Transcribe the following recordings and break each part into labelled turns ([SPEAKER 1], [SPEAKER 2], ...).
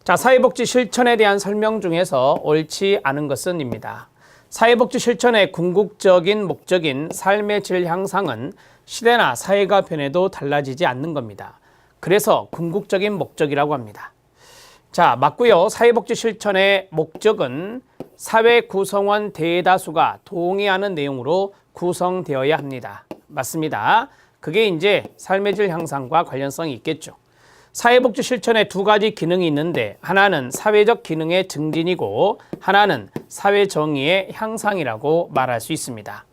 [SPEAKER 1] 자, 사회복지 실천에 대한 설명 중에서 옳지 않은 것은입니다. 사회복지 실천의 궁극적인 목적인 삶의 질 향상은 시대나 사회가 변해도 달라지지 않는 겁니다. 그래서 궁극적인 목적이라고 합니다. 자, 맞고요. 사회복지 실천의 목적은 사회 구성원 대다수가 동의하는 내용으로 구성되어야 합니다. 맞습니다. 그게 이제 삶의 질 향상과 관련성이 있겠죠. 사회복지 실천에 두 가지 기능이 있는데 하나는 사회적 기능의 증진이고 하나는 사회 정의의 향상이라고 말할 수 있습니다.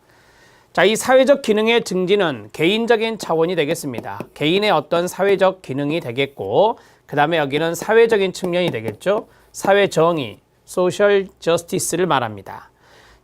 [SPEAKER 1] 자, 이 사회적 기능의 증진은 개인적인 차원이 되겠습니다. 개인의 어떤 사회적 기능이 되겠고 그 다음에 여기는 사회적인 측면이 되겠죠. 사회 정의, 소셜 저스티스를 말합니다.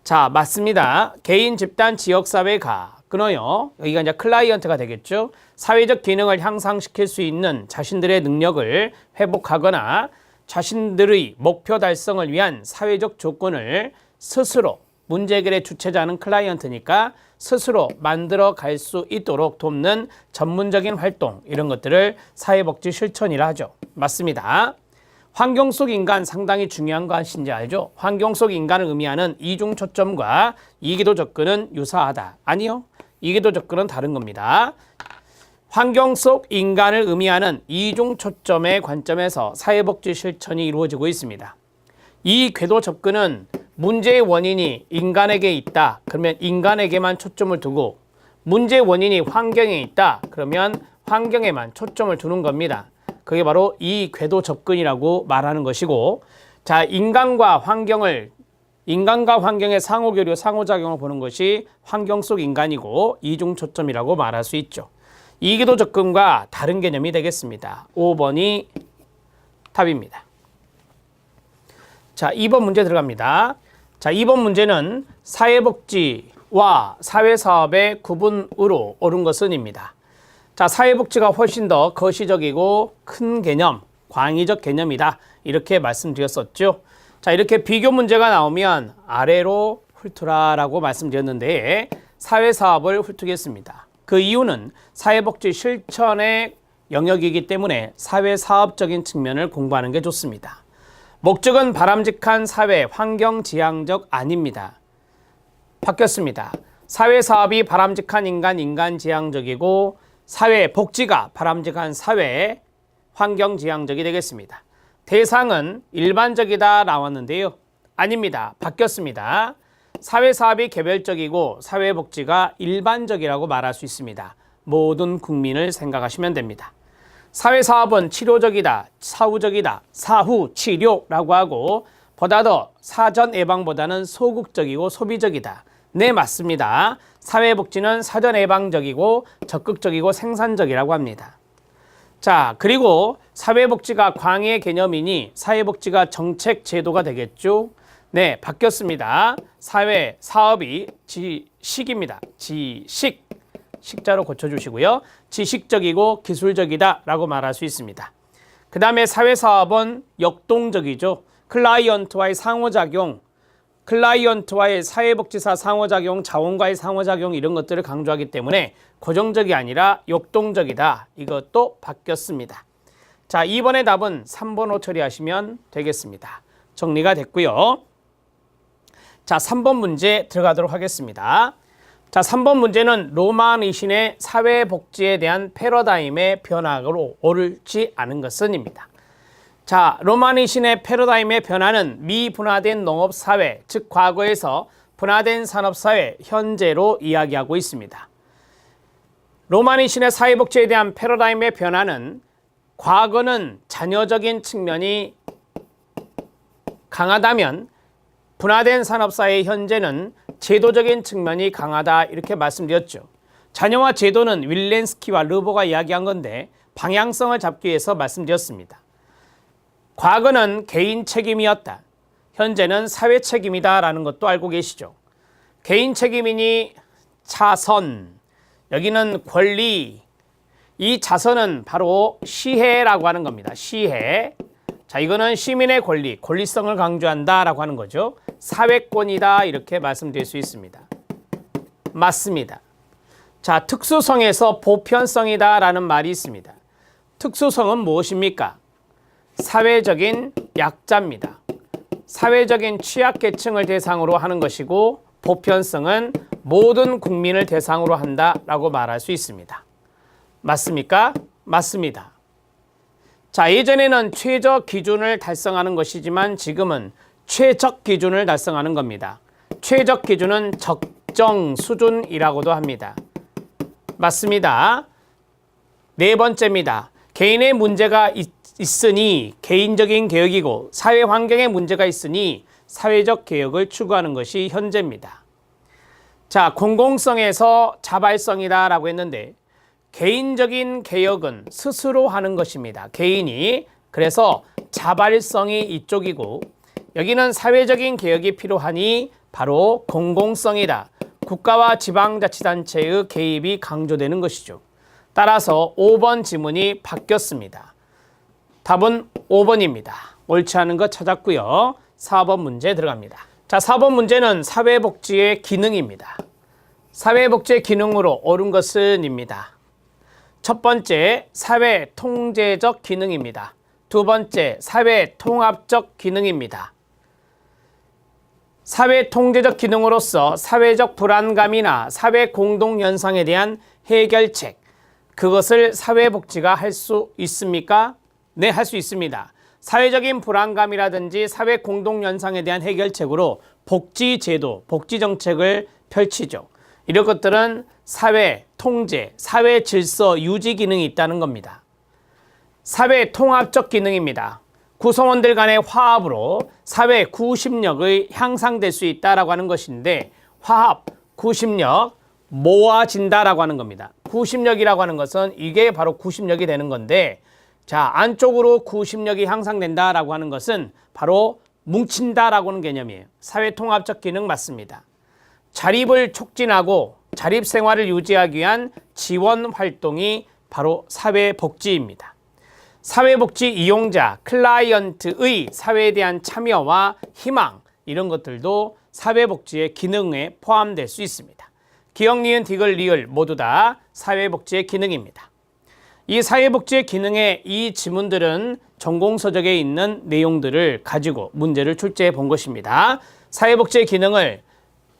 [SPEAKER 1] 자, 맞습니다. 개인, 집단, 지역사회가 끊어요. 여기가 이제 클라이언트가 되겠죠. 사회적 기능을 향상시킬 수 있는 자신들의 능력을 회복하거나 자신들의 목표 달성을 위한 사회적 조건을 스스로 문제 해결의 주체자는 클라이언트니까 스스로 만들어 갈 수 있도록 돕는 전문적인 활동, 이런 것들을 사회복지 실천이라 하죠. 맞습니다. 환경 속 인간 상당히 중요한 것인지 알죠? 환경 속 인간을 의미하는 이중 초점과 이기도 접근은 유사하다. 아니요. 이기도 접근은 다른 겁니다. 환경 속 인간을 의미하는 이중 초점의 관점에서 사회복지 실천이 이루어지고 있습니다. 이 궤도 접근은 문제의 원인이 인간에게 있다. 그러면 인간에게만 초점을 두고 문제의 원인이 환경에 있다. 그러면 환경에만 초점을 두는 겁니다. 그게 바로 이 궤도 접근이라고 말하는 것이고, 자, 인간과 환경의 상호교류, 상호작용을 보는 것이 환경 속 인간이고 이중 초점이라고 말할 수 있죠. 이기도 접근과 다른 개념이 되겠습니다. 5번이 답입니다. 자, 2번 문제 들어갑니다. 자, 2번 문제는 사회복지와 사회사업의 구분으로 옳은 것은입니다. 자, 사회복지가 훨씬 더 거시적이고 큰 개념, 광의적 개념이다. 이렇게 말씀드렸었죠. 자, 이렇게 비교 문제가 나오면 아래로 훑으라라고 말씀드렸는데 사회사업을 훑겠습니다. 그 이유는 사회복지 실천의 영역이기 때문에 사회사업적인 측면을 공부하는 게 좋습니다. 목적은 바람직한 사회, 환경지향적 아닙니다. 바뀌었습니다. 사회사업이 바람직한 인간지향적이고 사회복지가 바람직한 사회, 환경지향적이 되겠습니다. 대상은 일반적이다 나왔는데요. 아닙니다. 바뀌었습니다. 사회사업이 개별적이고 사회복지가 일반적이라고 말할 수 있습니다. 모든 국민을 생각하시면 됩니다. 사회사업은 치료적이다, 사후적이다, 사후치료라고 하고 보다 더 사전 예방보다는 소극적이고 소비적이다. 네, 맞습니다. 사회복지는 사전 예방적이고 적극적이고 생산적이라고 합니다. 자, 그리고 사회복지가 광의의 개념이니 사회복지가 정책 제도가 되겠죠. 네, 바뀌었습니다. 사회, 사업이 지식입니다. 지식. 식자로 고쳐주시고요. 지식적이고 기술적이다 라고 말할 수 있습니다. 그 다음에 사회사업은 역동적이죠. 클라이언트와의 상호작용, 클라이언트와의 사회복지사 상호작용, 자원과의 상호작용 이런 것들을 강조하기 때문에 고정적이 아니라 역동적이다. 이것도 바뀌었습니다. 자, 2번의 답은 3번으로 처리하시면 되겠습니다. 정리가 됐고요. 자, 3번 문제 들어가도록 하겠습니다. 자, 3번 문제는 로마니신의 사회복지에 대한 패러다임의 변화로 옳지 않은 것은입니다. 자, 로마니신의 패러다임의 변화는 미분화된 농업사회, 즉 과거에서 분화된 산업사회, 현재로 이야기하고 있습니다. 로마니신의 사회복지에 대한 패러다임의 변화는 과거는 자녀적인 측면이 강하다면 분화된 산업사회의 현재는 제도적인 측면이 강하다 이렇게 말씀드렸죠. 자녀와 제도는 윌렌스키와 르보가 이야기한 건데 방향성을 잡기 위해서 말씀드렸습니다. 과거는 개인 책임이었다. 현재는 사회 책임이다 라는 것도 알고 계시죠. 개인 책임이니 자선, 여기는 권리, 이 자선은 바로 시혜라고 하는 겁니다. 시혜. 자, 이거는 시민의 권리, 권리성을 강조한다라고 하는 거죠. 사회권이다 이렇게 말씀드릴 수 있습니다. 맞습니다. 자, 특수성에서 보편성이다 라는 말이 있습니다. 특수성은 무엇입니까? 사회적인 약자입니다. 사회적인 취약계층을 대상으로 하는 것이고 보편성은 모든 국민을 대상으로 한다라고 말할 수 있습니다. 맞습니까? 맞습니다. 자, 예전에는 최저 기준을 달성하는 것이지만 지금은 최적 기준을 달성하는 겁니다. 최적 기준은 적정 수준이라고도 합니다. 맞습니다. 네 번째입니다. 개인의 문제가 있으니 개인적인 개혁이고 사회 환경에 문제가 있으니 사회적 개혁을 추구하는 것이 현재입니다. 자, 공공성에서 자발성이다 라고 했는데 개인적인 개혁은 스스로 하는 것입니다. 개인이. 그래서 자발성이 이쪽이고 여기는 사회적인 개혁이 필요하니 바로 공공성이다. 국가와 지방자치단체의 개입이 강조되는 것이죠. 따라서 5번 지문이 바뀌었습니다. 답은 5번입니다. 옳지 않은 것 찾았고요. 4번 문제 들어갑니다. 자, 4번 문제는 사회복지의 기능입니다. 사회복지의 기능으로 옳은 것은 입니다. 첫 번째, 사회통제적 기능입니다. 두 번째, 사회통합적 기능입니다. 사회통제적 기능으로서 사회적 불안감이나 사회 공동현상에 대한 해결책, 그것을 사회복지가 할 수 있습니까? 네, 할 수 있습니다. 사회적인 불안감이라든지 사회 공동현상에 대한 해결책으로 복지제도, 복지정책을 펼치죠. 이런 것들은 사회 통제, 사회 질서 유지 기능이 있다는 겁니다. 사회 통합적 기능입니다. 구성원들 간의 화합으로 사회 구심력의 향상될 수 있다라고 하는 것인데 화합, 구심력, 모아진다라고 하는 겁니다. 구심력이라고 하는 것은 이게 바로 구심력이 되는 건데 자, 안쪽으로 구심력이 향상된다라고 하는 것은 바로 뭉친다라고 하는 개념이에요. 사회 통합적 기능 맞습니다. 자립을 촉진하고 자립 생활을 유지하기 위한 지원 활동이 바로 사회복지입니다. 사회복지 이용자, 클라이언트의 사회에 대한 참여와 희망 이런 것들도 사회복지의 기능에 포함될 수 있습니다. 기역, 니은, 디귿, 리을 모두 다 사회복지의 기능입니다. 이 사회복지의 기능의 이 지문들은 전공서적에 있는 내용들을 가지고 문제를 출제해 본 것입니다. 사회복지의 기능을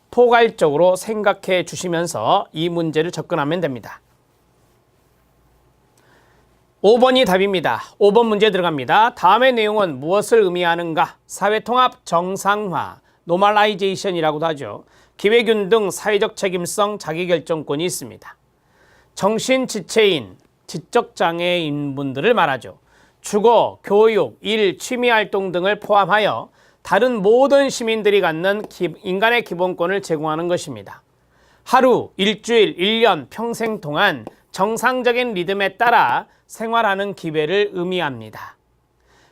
[SPEAKER 1] 포괄적으로 생각해 주시면서 이 문제를 접근하면 됩니다. 5번이 답입니다. 5번 문제 들어갑니다. 다음의 내용은 무엇을 의미하는가? 사회통합 정상화, 노멀라이제이션이라고도 하죠. 기회균 등 사회적 책임성 자기결정권이 있습니다. 정신지체인, 지적장애인 분들을 말하죠. 주거, 교육, 일, 취미활동 등을 포함하여 다른 모든 시민들이 갖는 인간의 기본권을 제공하는 것입니다. 하루, 일주일, 1년, 평생 동안 정상적인 리듬에 따라 생활하는 기회를 의미합니다.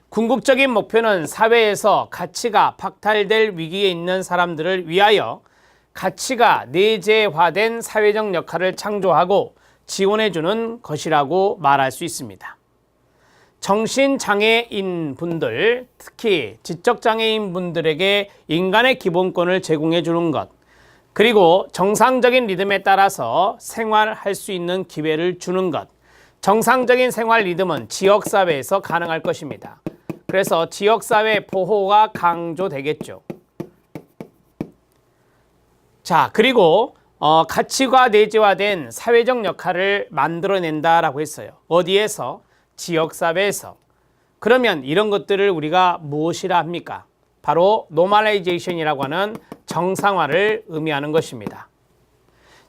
[SPEAKER 1] 궁극적인 목표는 사회에서 가치가 박탈될 위기에 있는 사람들을 위하여 가치가 내재화된 사회적 역할을 창조하고 지원해주는 것이라고 말할 수 있습니다. 정신장애인 분들, 특히 지적장애인 분들에게 인간의 기본권을 제공해 주는 것, 그리고 정상적인 리듬에 따라서 생활할 수 있는 기회를 주는 것. 정상적인 생활 리듬은 지역사회에서 가능할 것입니다. 그래서 지역사회 보호가 강조되겠죠. 자, 그리고 가치가 내재화된 사회적 역할을 만들어낸다라고 했어요. 어디에서? 지역사회에서. 그러면 이런 것들을 우리가 무엇이라 합니까? 바로 노멀라이제이션이라고 하는 정상화를 의미하는 것입니다.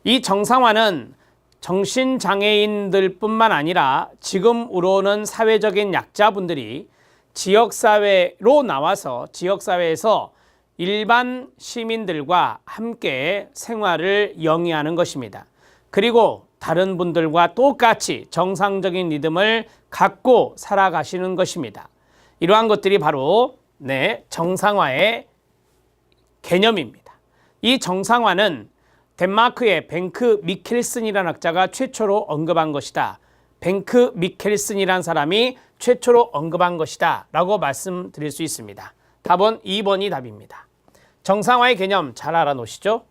[SPEAKER 1] 이 정상화는 정신장애인들 뿐만 아니라 지금으로는 사회적인 약자분들이 지역사회로 나와서 지역사회에서 일반 시민들과 함께 생활을 영위하는 것입니다. 그리고 다른 분들과 똑같이 정상적인 리듬을 갖고 살아가시는 것입니다. 이러한 것들이 바로 정상화의 개념입니다. 이 정상화는 덴마크의 벤크 미켈슨이라는 학자가 최초로 언급한 것이다. 벤크 미켈슨이라는 사람이 최초로 언급한 것이다 라고 말씀드릴 수 있습니다. 답은 2번이 답입니다. 정상화의 개념 잘 알아놓으시죠?